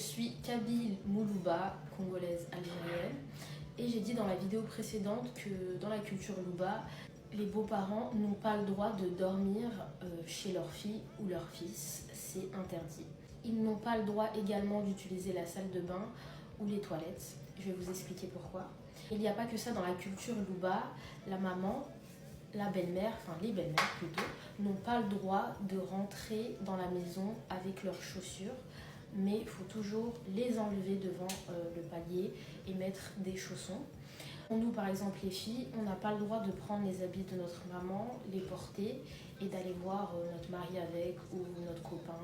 suis Kabyle Moulouba, congolaise algérienne, et j'ai dit dans la vidéo précédente que dans la culture Louba, les beaux-parents n'ont pas le droit de dormir chez leur fille ou leur fils, c'est interdit. Ils n'ont pas le droit également d'utiliser la salle de bain ou les toilettes, je vais vous expliquer pourquoi. Il n'y a pas que ça dans la culture Louba, la maman, la belle-mère, enfin les belles-mères plutôt, n'ont pas le droit de rentrer dans la maison avec leurs chaussures, mais il faut toujours les enlever devant le palier et mettre des chaussons. Nous, par exemple, les filles, on n'a pas le droit de prendre les habits de notre maman, les porter et d'aller voir notre mari avec ou notre copain,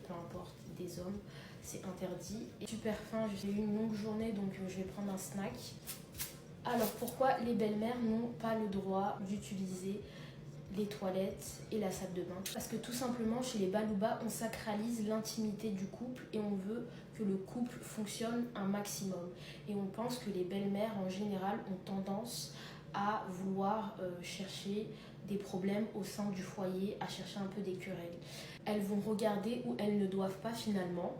peu importe, des hommes. C'est interdit. Et super faim, j'ai eu une longue journée, donc je vais prendre un snack. Alors, pourquoi les belles-mères n'ont pas le droit d'utiliser les toilettes et la salle de bain? Parce que tout simplement, chez les Balouba, on sacralise l'intimité du couple et on veut que le couple fonctionne un maximum. Et on pense que les belles-mères, en général, ont tendance à vouloir chercher des problèmes au sein du foyer, à chercher un peu des querelles. Elles vont regarder où elles ne doivent pas finalement.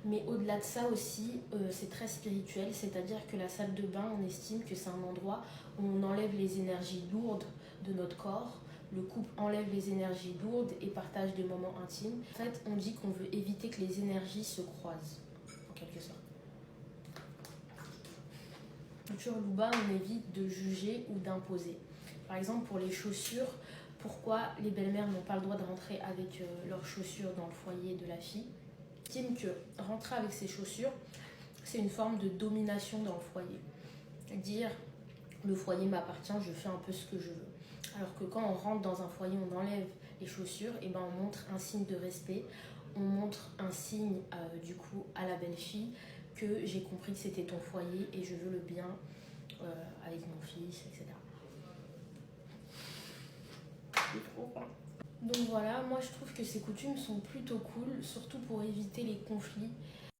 Mais au-delà de ça aussi, c'est très spirituel, c'est-à-dire que la salle de bain, on estime que c'est un endroit où on enlève les énergies lourdes de notre corps. Le couple enlève les énergies lourdes et partage des moments intimes. En fait, on dit qu'on veut éviter que les énergies se croisent, en quelque sorte. Culture Louba, on évite de juger ou d'imposer. Par exemple, pour les chaussures, pourquoi les belles-mères n'ont pas le droit de rentrer avec leurs chaussures dans le foyer de la fille? J'estime que rentrer avec ses chaussures, c'est une forme de domination dans le foyer. Dire le foyer m'appartient, je fais un peu ce que je veux. Alors que quand on rentre dans un foyer, on enlève les chaussures, et ben on montre un signe de respect, on montre un signe du coup à la belle-fille que j'ai compris que c'était ton foyer et je veux le bien avec mon fils, etc. Donc voilà, moi je trouve que ces coutumes sont plutôt cool, surtout pour éviter les conflits.